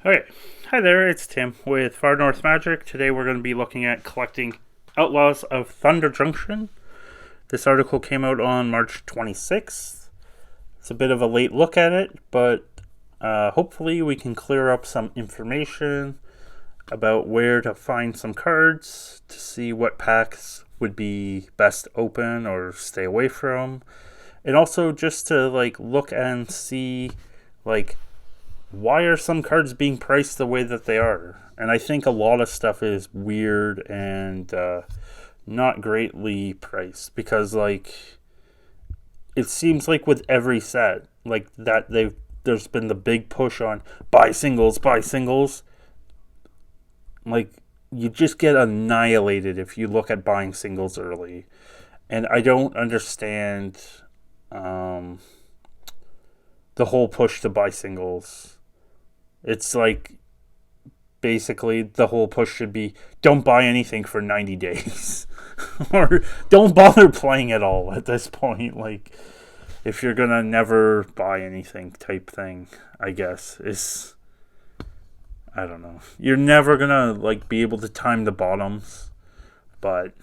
Okay, hi there, it's Tim with Far North Magic. Today we're going to be looking at collecting Outlaws of Thunder Junction. This article came out on March 26th. It's a bit of a late look at it, but hopefully we can clear up some information about where to find some cards to see what packs would be best open or stay away from. And also just to look and see why are some cards being priced the way that they are? And I think a lot of stuff is weird and not greatly priced because it seems like with every set there's been the big push on buy singles. You just get annihilated if you look at buying singles early. And I don't understand the whole push to buy singles. It's basically the whole push should be don't buy anything for 90 days. Or don't bother playing at all at this point. If you're gonna never buy anything type thing, I guess, is, I don't know. You're never gonna be able to time the bottoms, but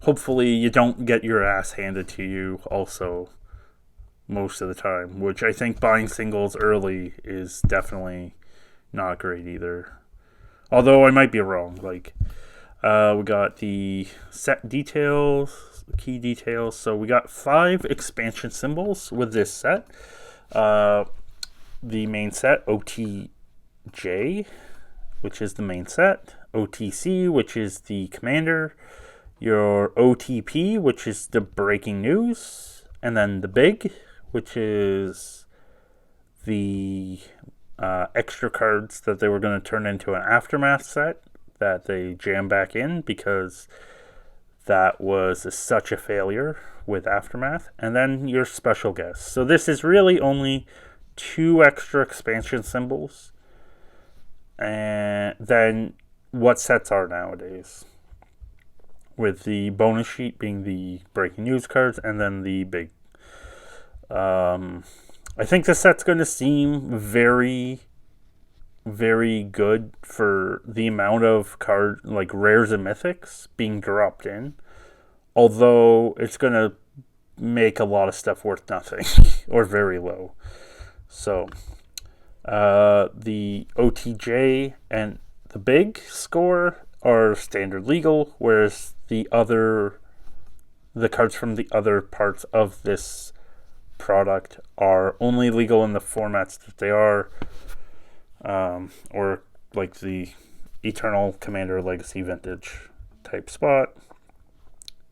hopefully you don't get your ass handed to you also most of the time, which I think buying singles early is definitely not great either. Although I might be wrong. We got the set details, key details. So we got 5 expansion symbols with this set. The main set, OTJ, which is the main set. OTC, which is the commander. Your OTP, which is the breaking news. And then the big, which is the extra cards that they were going to turn into an Aftermath set that they jam back in because that was such a failure with Aftermath. And then your special guest. So this is really only 2 extra expansion symbols and then what sets are nowadays, with the bonus sheet being the breaking news cards and then the big. I think the set's going to seem very, very good for the amount of card rares and mythics being dropped in. Although it's going to make a lot of stuff worth nothing or very low. So the OTJ and the big score are standard legal, whereas the cards from the other parts of this product are only legal in the formats that they are, or the Eternal Commander Legacy Vintage type spot.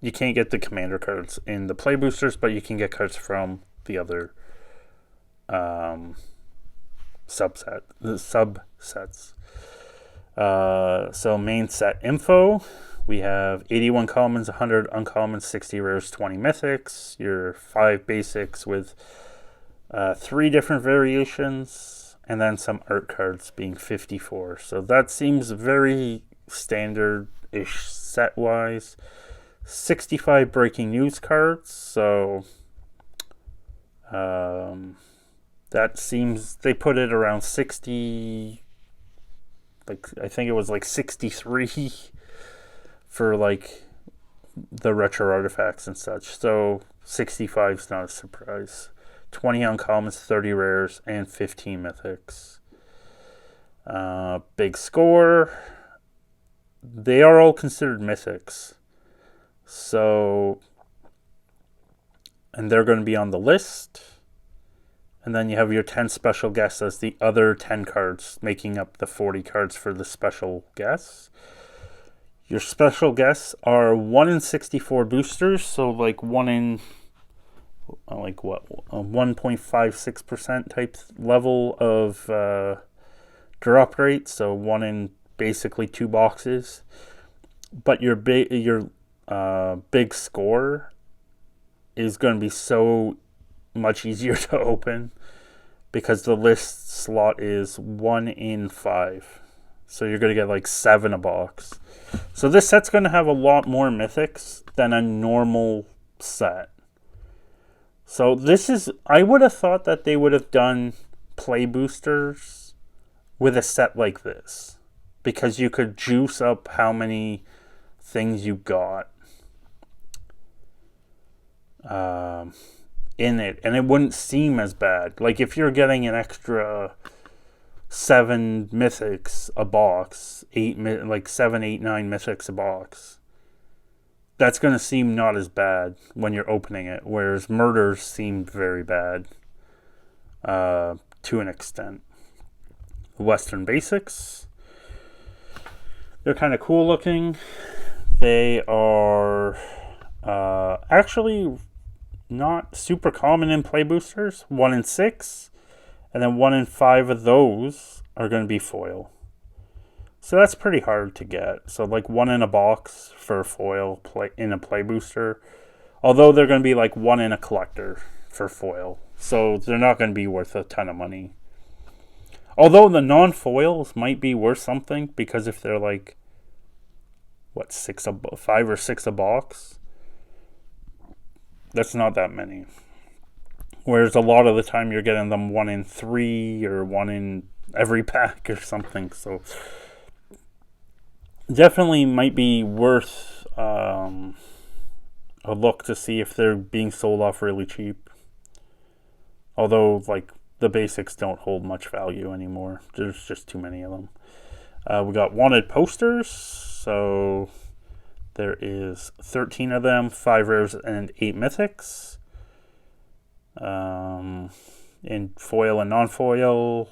You can't get the commander cards in the play boosters, but you can get cards from the other subsets. So main set info. We have 81 commons, 100 uncommons, 60 rares, 20 mythics. Your 5 basics with 3 different variations, and then some art cards being 54. So that seems very standard-ish set-wise. 65 breaking news cards. So that seems, they put it around 60. I think it was 63 for the retro artifacts and such. So 65 is not a surprise. 20 uncommons, 30 rares, and 15 mythics. Big score. They are all considered mythics. So, and they're going to be on the list. And then you have your 10 special guests as the other 10 cards, making up the 40 cards for the special guests. Your special guests are 1 in 64 boosters, so 1 in 1.56% type level of drop rate, so 1 in basically 2 boxes. But your big score is going to be so much easier to open because the list slot is 1 in 5. So you're going to get 7 a box. So this set's going to have a lot more mythics than a normal set. So this is, I would have thought that they would have done play boosters with a set like this, because you could juice up how many things you got in it, and it wouldn't seem as bad. Like if you're getting an extra 7 mythics a box, 7, 8, 9 mythics a box, that's going to seem not as bad when you're opening it, whereas murders seem very bad to an extent. Western basics, they're kind of cool looking. They are actually not super common in play boosters. 1 in 6, and then 1 in 5 of those are going to be foil. So that's pretty hard to get. So like 1 in a box for foil in a play booster. Although they're going to be like 1 in a collector for foil. So they're not going to be worth a ton of money. Although the non-foils might be worth something, because if they're like, 5 or 6 a box, that's not that many. Whereas a lot of the time you're getting them 1 in 3 or 1 in every pack or something. So definitely might be worth a look to see if they're being sold off really cheap. Although, like, the basics don't hold much value anymore. There's just too many of them. We got wanted posters. So there is 13 of them, 5 rares and 8 mythics. In foil and non-foil.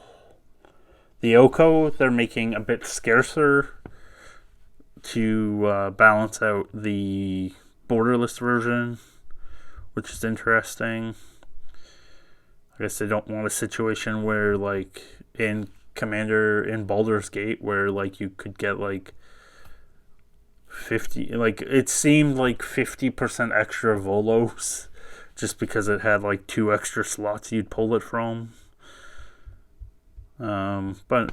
The Oko, they're making a bit scarcer to balance out the borderless version, which is interesting. I guess they don't want a situation where, like, in Commander in Baldur's Gate, where, like, you could get, like, 50, like, it seemed like 50% extra Volos just because it had, like, 2 extra slots you'd pull it from. But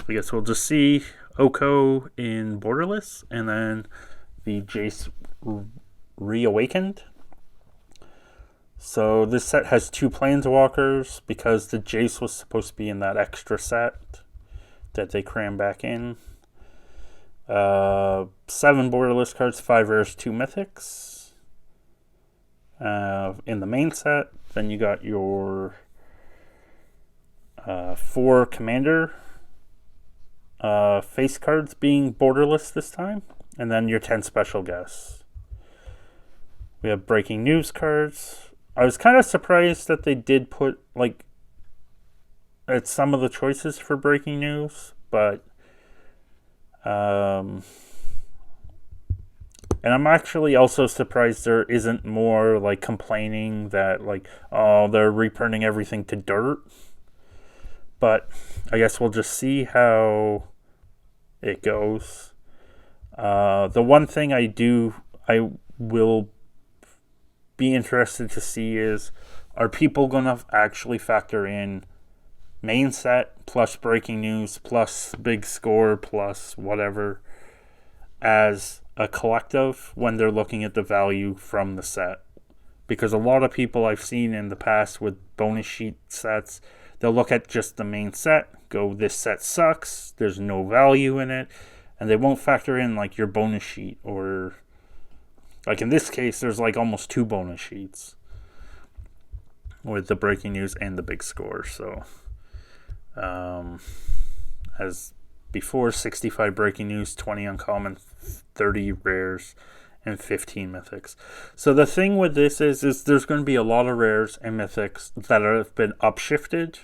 I guess we'll just see Oko in Borderless, and then the Jace Reawakened. So this set has 2 Planeswalkers, because the Jace was supposed to be in that extra set that they crammed back in. 7 Borderless cards, 5 rares, 2 mythics. In the main set, then you got your 4 Commander face cards being borderless this time, and then your 10 special guests. We have breaking news cards. I was kind of surprised that they did put, like, at some of the choices for breaking news, but and I'm actually also surprised there isn't more, like, complaining that, like, oh, they're reprinting everything to dirt. But I guess we'll just see how it goes. The one thing I will be interested to see is, are people going to actually factor in main set plus breaking news plus big score plus whatever as a collective when they're looking at the value from the set? Because a lot of people I've seen in the past with bonus sheet sets, they'll look at just the main set, go, this set sucks, there's no value in it, and they won't factor in, like, your bonus sheet, or, like, in this case, there's, like, almost 2 bonus sheets with the breaking news and the big score. So as before, 65 breaking news, 20 uncommon, 30 rares, and 15 mythics. So the thing with this is there's going to be a lot of rares and mythics that have been upshifted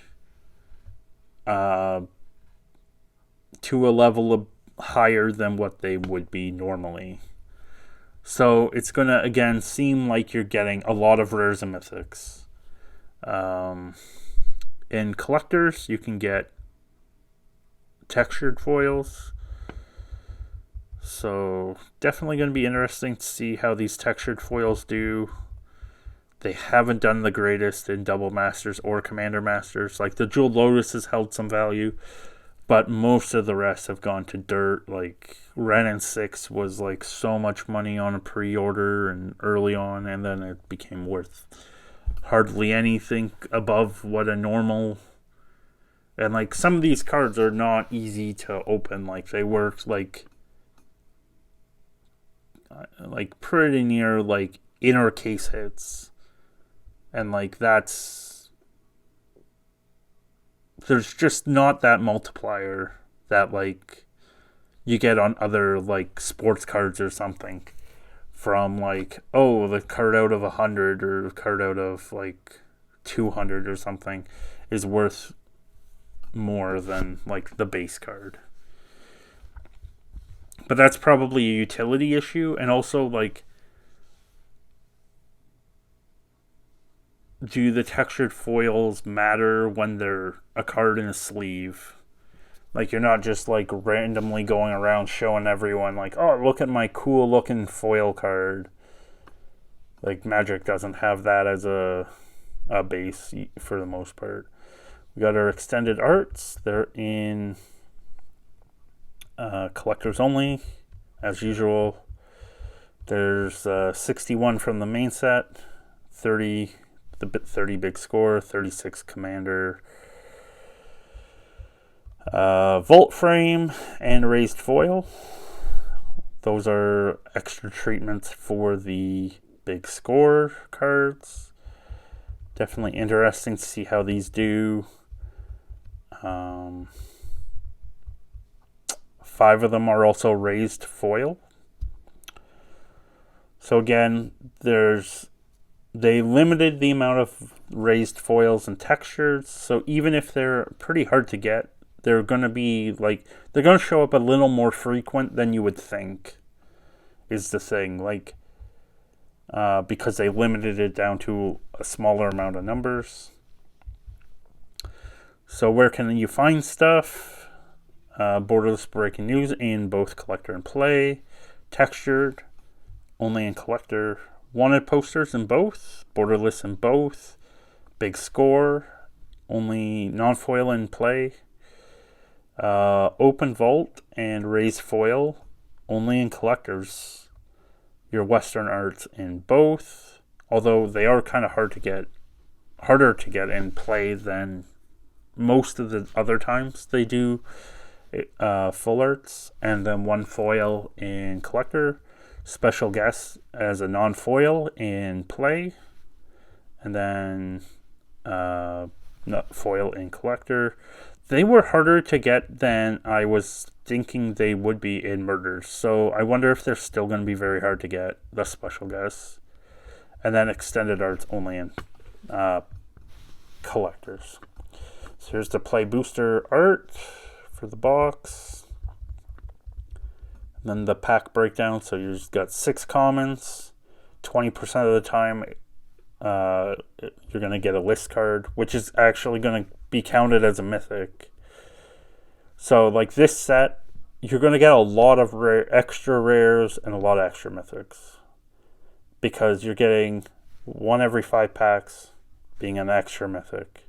to a level higher than what they would be normally. So it's going to, again, seem like you're getting a lot of rares and mythics. In collectors, you can get textured foils. So definitely going to be interesting to see how these textured foils do. They haven't done the greatest in Double Masters or Commander Masters. Like, the Jeweled Lotus has held some value, but most of the rest have gone to dirt. Like, Ren and 6 was, like, so much money on a pre-order and early on, and then it became worth hardly anything above what a normal And like some of these cards are not easy to open. Like they work like pretty near like inner case hits. And like there's just not that multiplier that like you get on other like sports cards or something, from like, oh, the card out of 100 or the card out of like 200 or something is worth more than like the base card. But that's probably a utility issue. And also, like, do the textured foils matter when they're a card in a sleeve? Like, you're not just like randomly going around showing everyone like, oh, look at my cool looking foil card. Like, Magic doesn't have that as a base for the most part. We got our extended arts. They're in collectors only, as usual. There's 61 from the main set, 30 big score, 36 commander, Volt frame, and raised foil. Those are extra treatments for the big score cards. Definitely interesting to see how these do. 5 of them are also raised foil. So again, they limited the amount of raised foils and textures. So even if they're pretty hard to get, they're going to show up a little more frequent than you would think, is the thing. Like, because they limited it down to a smaller amount of numbers. So where can you find stuff? Borderless breaking news in both collector and play. Textured, only in collector. Wanted posters in both. Borderless in both. Big score, only non-foil in play. Open vault and raised foil, only in collectors. Your Western arts in both, although they are kind of harder to get in play than most of the other times they do full arts. And then 1 foil in collector, special guest as a non-foil in play, and then foil in collector. They were harder to get than I was thinking they would be in Murders. So I wonder if they're still going to be very hard to get, the special guests. And then extended arts only in collectors. So here's the play booster art for the box. And then the pack breakdown. So you've got 6 commons. 20% of the time you're going to get a list card, which is actually going to be counted as a mythic. So like this set, you're going to get a lot of extra rares and a lot of extra mythics, because you're getting 1 every 5 packs being an extra mythic.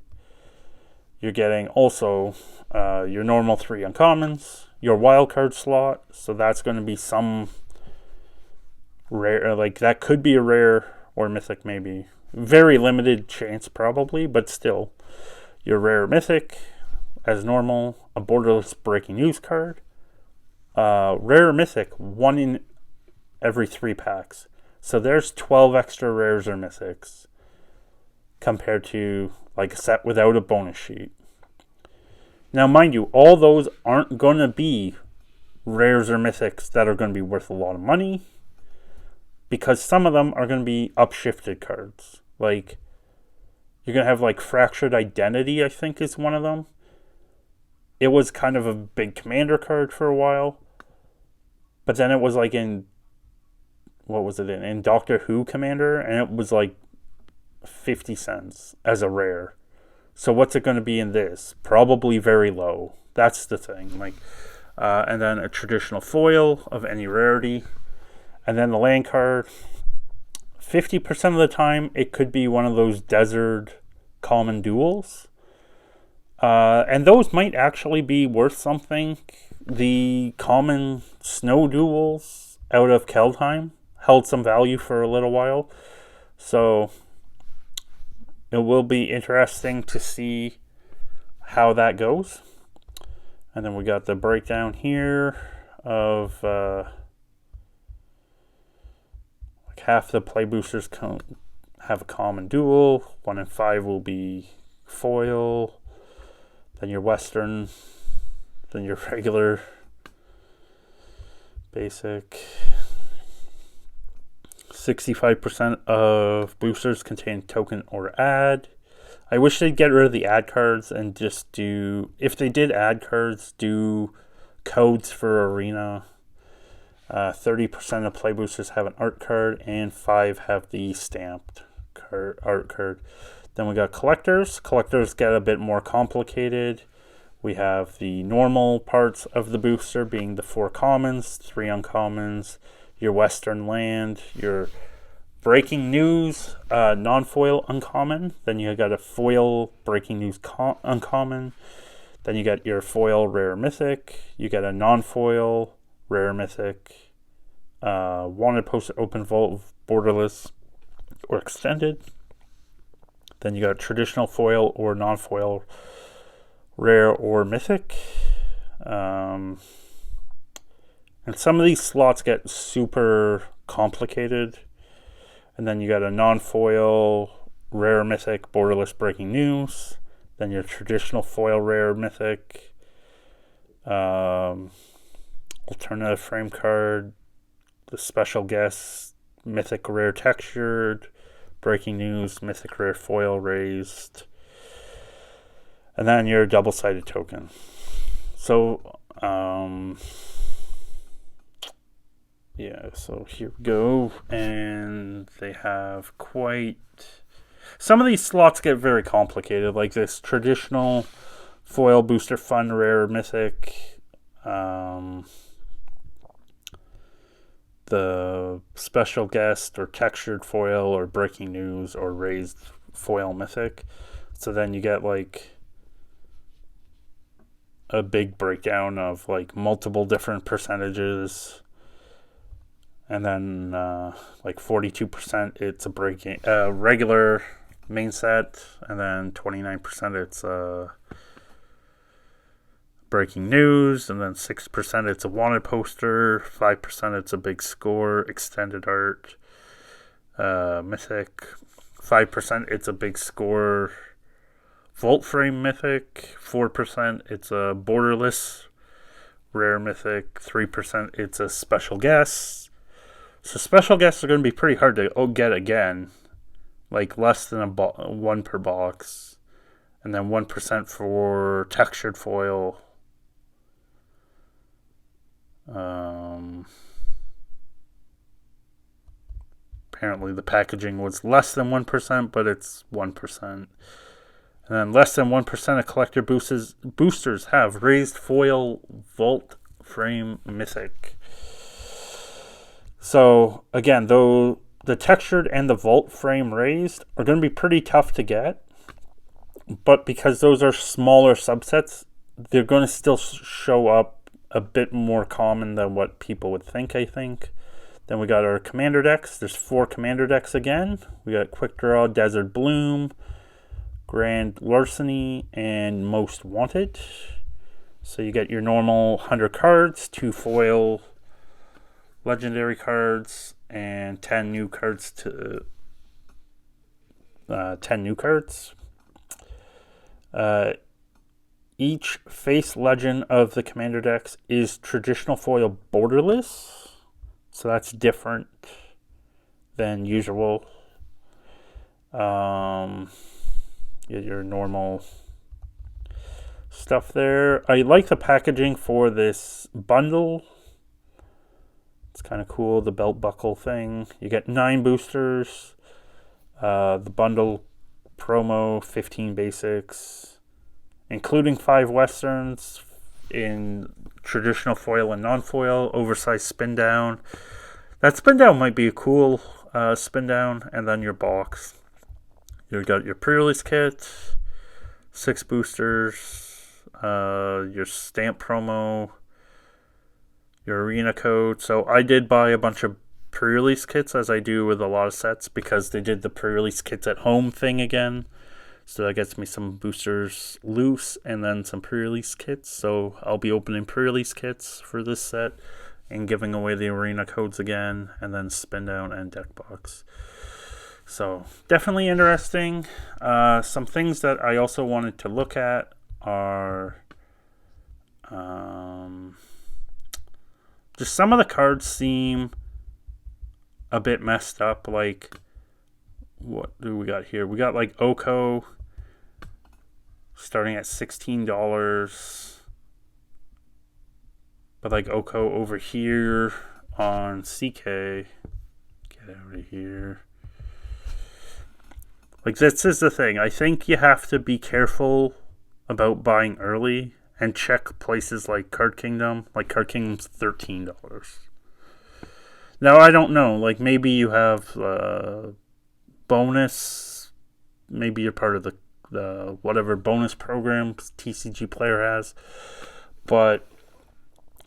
You're getting also your normal 3 uncommons, your wild card slot, so that's going to be some rare, like that could be a rare or mythic, maybe. Very limited chance probably, but still. Your rare mythic as normal, a borderless breaking news card, rare mythic 1 in every 3 packs. So there's 12 extra rares or mythics compared to like a set without a bonus sheet. Now mind you, all those aren't going to be rares or mythics that are going to be worth a lot of money, because some of them are going to be upshifted cards. Like, you're going to have like Fractured Identity, I think is one of them. It was kind of a big commander card for a while, but then it was like in Doctor Who Commander, and it was like 50 cents as a rare. So what's it going to be in this? Probably very low. That's the thing. Like, and then a traditional foil of any rarity. And then the land card, 50% of the time, it could be one of those desert common duels. And those might actually be worth something. The common snow duels out of Keldheim held some value for a little while. So it will be interesting to see how that goes. And then we got the breakdown here of like half the play boosters have a common dual. 1 in 5 will be foil. Then your Western. Then your regular basic. 65% of boosters contain token or ad. I wish they'd get rid of the ad cards and just do, if they did ad cards, do codes for Arena. 30% of play boosters have an art card, and 5 have the stamped art card. Then we got collectors. Collectors get a bit more complicated. We have the normal parts of the booster being the 4 commons, 3 uncommons, your Western land, your breaking news non-foil uncommon. Then you got a foil breaking news uncommon. Then you got your foil rare mythic. You got a non-foil rare mythic. Wanted post open vault borderless or extended. Then you got traditional foil or non-foil rare or mythic. And some of these slots get super complicated. And then you got a non-foil rare mythic borderless breaking news. Then your traditional foil rare mythic. Alternative frame card. The special guest mythic rare textured. Breaking news mythic rare foil raised. And then your double-sided token. So, yeah, so here we go. And they have quite... Some of these slots get very complicated, like this traditional foil booster fun rare mythic. The special guest or textured foil or breaking news or raised foil mythic. So then you get like a big breakdown of like multiple different percentages, and then like 42% it's a breaking regular main set, and then 29% it's breaking news, and then 6% it's a wanted poster, 5% it's a big score extended art mythic, 5% it's a big score Vault Frame mythic, 4% it's a borderless rare mythic, 3% it's a special guest. So special guests are going to be pretty hard to get again, like less than one per box, and then 1% for textured foil. Apparently the packaging was less than 1%, but it's 1%. And then less than 1% of collector boosters have raised foil Vault Frame mythic. So again, though the textured and the Vault Frame raised are going to be pretty tough to get, but because those are smaller subsets, they're going to still show up a bit more common than what people would think, I think. Then we got our commander decks. There's 4 commander decks again. We got Quick Draw, Desert Bloom, Grand Larceny, and Most Wanted. So you get your normal 100 cards, 2 foil legendary cards, and 10 new cards to 10 new cards. Each face legend of the commander decks is traditional foil borderless, so that's different than usual. Your normal stuff there. I like the packaging for this bundle. It's kind of cool, the belt buckle thing. You get 9 boosters. The bundle promo, 15 basics, including 5 westerns in traditional foil and non-foil, oversized spin down. That spin down might be a cool spin down. And then your box. You got your pre-release kit, 6 boosters, your stamp promo, your arena code. So I did buy a bunch of pre-release kits, as I do with a lot of sets, because they did the pre-release kits at home thing again. So that gets me some boosters loose and then some pre-release kits. So I'll be opening pre-release kits for this set and giving away the arena codes again, and then spin down and deck box. So definitely interesting. Some things that I also wanted to look at are just some of the cards seem a bit messed up. Like, what do we got here? We got like Oko starting at $16. But like Oko over here on CK. Get out of here. Like, this is the thing. I think you have to be careful about buying early and check places like Card Kingdom. Like, Card Kingdom's $13. Now, I don't know. Like, maybe you have bonus. Maybe you're part of the whatever bonus program TCG Player has. But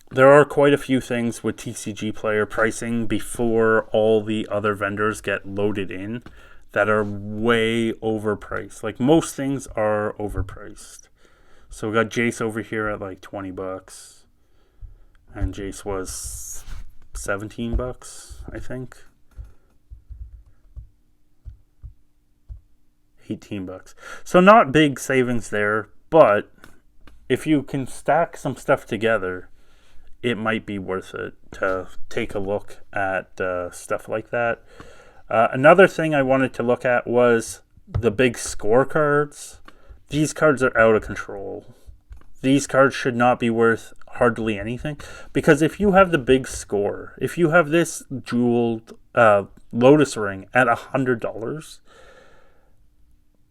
there are quite a few things with TCG Player pricing before all the other vendors get loaded in that are way overpriced. Like, most things are overpriced. So we got Jace over here at like $20. And Jace was $17, I think. $18. So not big savings there, but if you can stack some stuff together, it might be worth it to take a look at stuff like that. Another thing I wanted to look at was the big scorecards. These cards are out of control. These cards should not be worth hardly anything. Because if you have the big score, if you have this jeweled Lotus Ring at $100,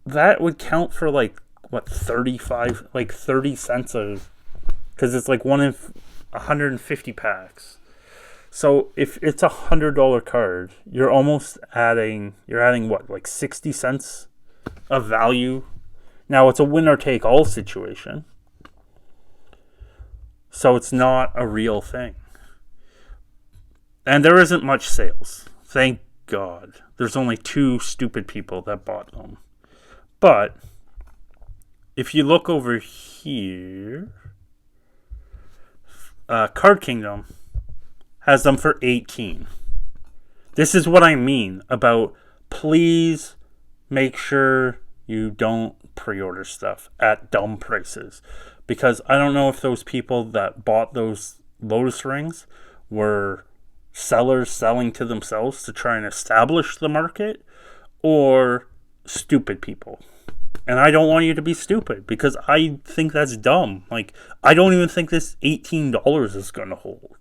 that would count for like, what, 30 cents of, because it's like one in 150 packs. So if it's $100 card, you're adding what, like 60 cents of value. Now it's a winner take all situation. So it's not a real thing. And there isn't much sales. Thank God. There's only 2 stupid people that bought them. But if you look over here, Card Kingdom has them for $18. This is what I mean about, please make sure you don't pre-order stuff at dumb prices. Because I don't know if those people that bought those Lotus Rings were sellers selling to themselves to try and establish the market, or stupid people. And I don't want you to be stupid, because I think that's dumb. Like, I don't even think this $18 is going to hold.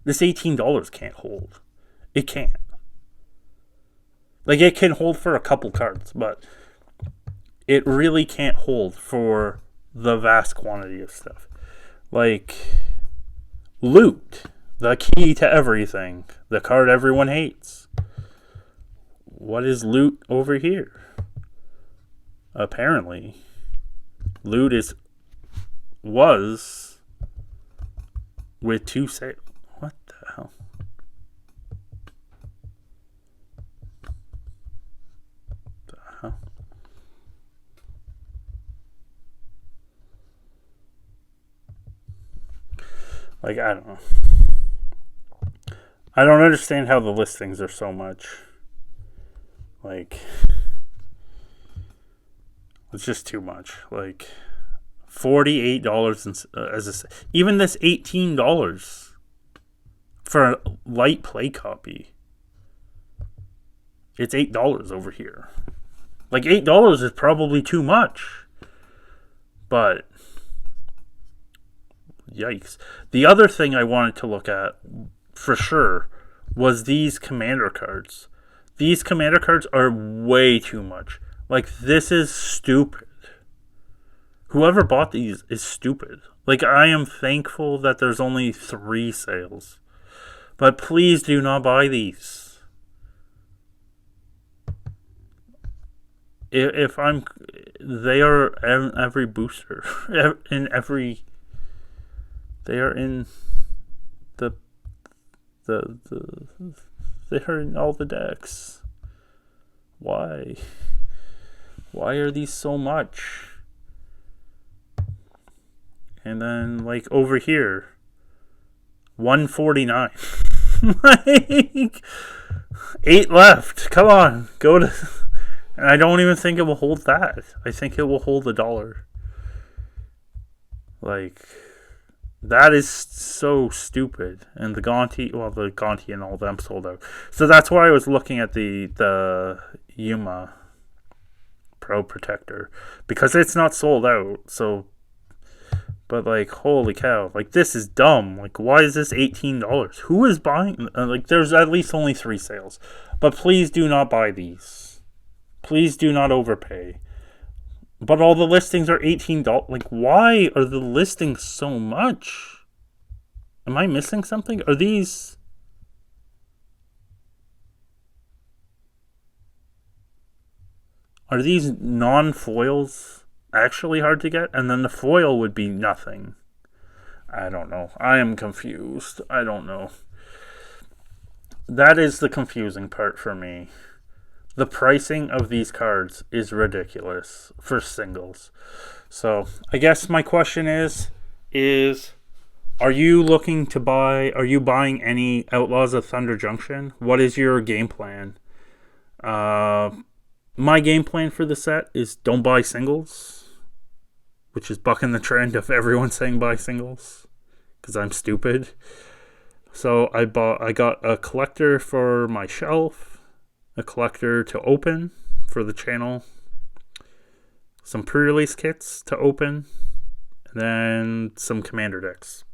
This $18 can't hold. It can't. Like, it can hold for a couple cards, but it really can't hold for the vast quantity of stuff. Like, Loot, the key to everything. The card everyone hates. What is Loot over here? Apparently, Loot was with 2 sales. What the hell? Like, I don't know. I don't understand how the listings are so much. Like, it's just too much. Like, $48 and even this $18 for a light play copy. It's $8 over here. Like, $8 is probably too much. But yikes. The other thing I wanted to look at for sure was these commander cards. These commander cards are way too much. Like, this is stupid. Whoever bought these is stupid. Like, I am thankful that there's only 3 sales. But please do not buy these. They are in every booster. They are in they are in all the decks. Why? Why are these so much? And then, like, over here, 149. Like, 8 left. Come on, go to. And I don't even think it will hold that. I think it will hold $1. Like, that is so stupid. And the Gonti and all them sold out. So that's why I was looking at the Yuma Pro Protector, because it's not sold out. So, but like, holy cow, like, this is dumb. Like, why is this $18? Who is buying? Like, there's at least only 3 sales, but please do not buy these. Please do not overpay. But all the listings are $18. Like, why are the listings so much? Am I missing something? Are these non-foils actually hard to get? And then the foil would be nothing. I don't know. I am confused. I don't know. That is the confusing part for me. The pricing of these cards is ridiculous for singles. So I guess my question is are you looking to buy, are you buying any Outlaws of Thunder Junction? What is your game plan? My game plan for the set is don't buy singles, which is bucking the trend of everyone saying buy singles, because I'm stupid. So I got a collector for my shelf, a collector to open for the channel, some pre-release kits to open, and then some commander decks.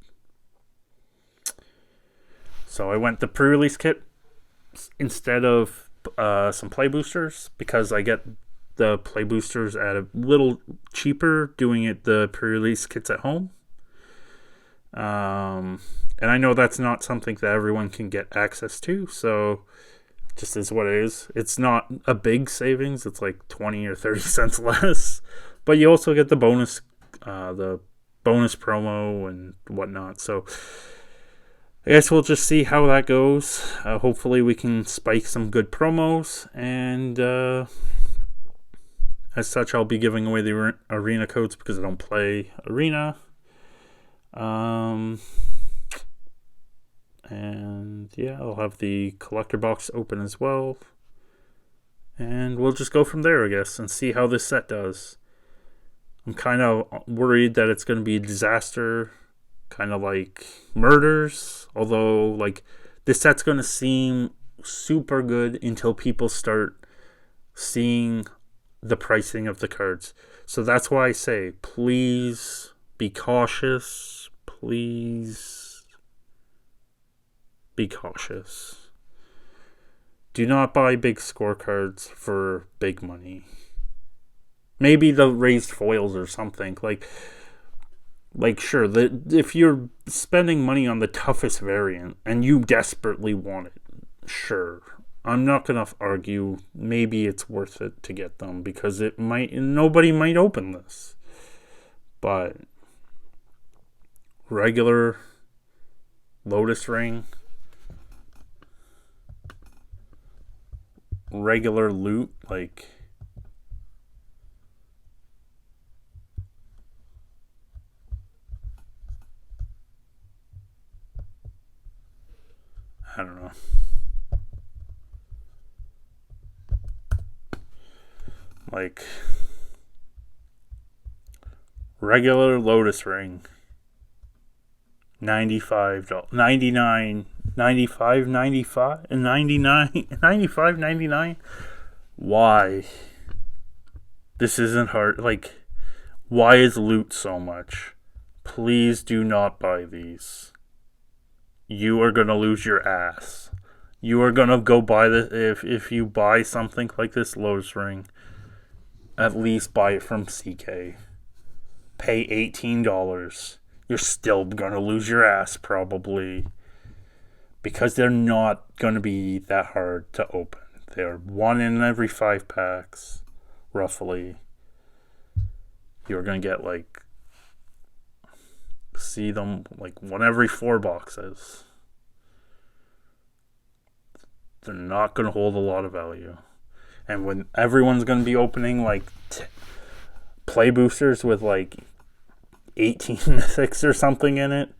So I went the pre-release kit instead of some play boosters, because I get the play boosters at a little cheaper doing the pre-release kits at home. And I know that's not something that everyone can get access to, so just is what it is. It's not a big savings. It's like 20 or 30 cents less, but you also get the bonus promo and whatnot. So I guess we'll just see how that goes. Hopefully we can spike some good promos, and as such, I'll be giving away the arena codes because I don't play arena. And yeah, I'll have the collector box open as well. And we'll just go from there, I guess, and see how this set does. I'm kind of worried that it's going to be a disaster, kind of like Murders. Although, like, this set's going to seem super good until people start seeing the pricing of the cards. So that's why I say, please be cautious. Please be cautious. Do not buy big scorecards for big money. Maybe the raised foils or something. Like sure, if you're spending money on the toughest variant and you desperately want it, sure. I'm not gonna argue. Maybe it's worth it to get them because nobody might open this. But regular Lotus Ring, regular loot, like, I don't know. Like, regular Lotus Ring, $95, $99, $95, $95, and $99, $95, $99. Why? This isn't hard. Like, why is loot so much? Please do not buy these. You are gonna lose your ass. You are gonna go buy this. If you buy something like this Lotus Ring, at least buy it from CK. Pay $18. You're still gonna lose your ass probably, because they're not gonna be that hard to open. They're 1 in every 5 packs, roughly. You're gonna get see them 1 every 4 boxes. They're not gonna hold a lot of value. And when everyone's going to be opening like play boosters with like 18 mythics or something in it,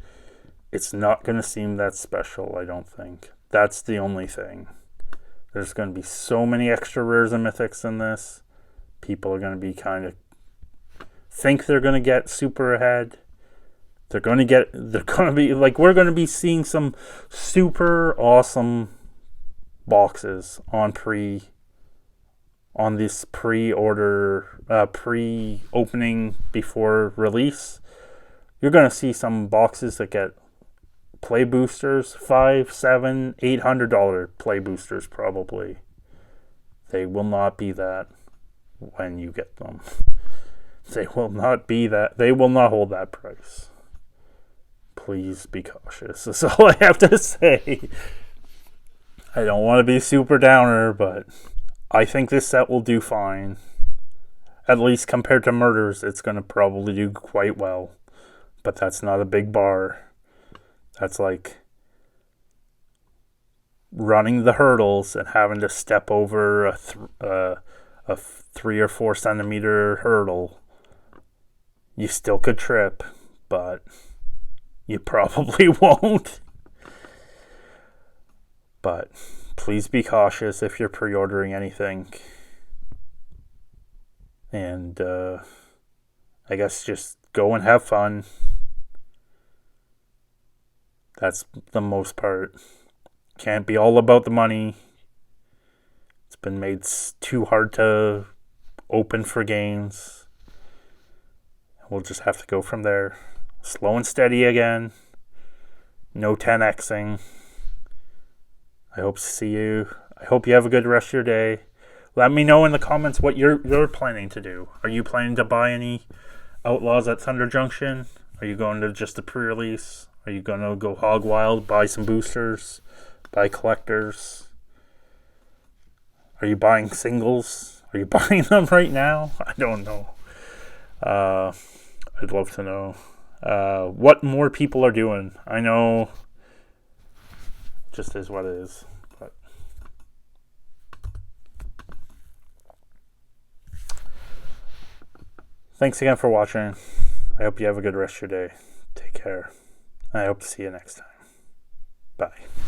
it's not going to seem that special, I don't think. That's the only thing. There's going to be so many extra rares and mythics in this. People are going to be kind of think they're going to get super ahead. They're going to be like, we're going to be seeing some super awesome boxes on this pre-order, pre-opening before release. You're going to see some boxes that get play boosters, $500, $700, $800 play boosters probably. They will not be that when you get them. They will not be that. They will not hold that price. Please be cautious. That's all I have to say. I don't want to be super downer, but I think this set will do fine. At least compared to Murders, it's going to probably do quite well. But that's not a big bar. That's like running the hurdles and having to step over a 3 or 4 centimeter hurdle. You still could trip, but you probably won't. But please be cautious if you're pre-ordering anything. And I guess just go and have fun. That's the most part. Can't be all about the money. It's been made too hard to open for games. We'll just have to go from there. Slow and steady again. No 10xing. I hope to see you. I hope you have a good rest of your day. Let me know in the comments what you're planning to do. Are you planning to buy any Outlaws at Thunder Junction? Are you going to just the pre-release? Are you going to go hog wild, buy some boosters, buy collectors? Are you buying singles? Are you buying them right now? I don't know. I'd love to know what more people are doing. I know just is what it is. But thanks again for watching. I hope you have a good rest of your day. Take care. I hope to see you next time. Bye.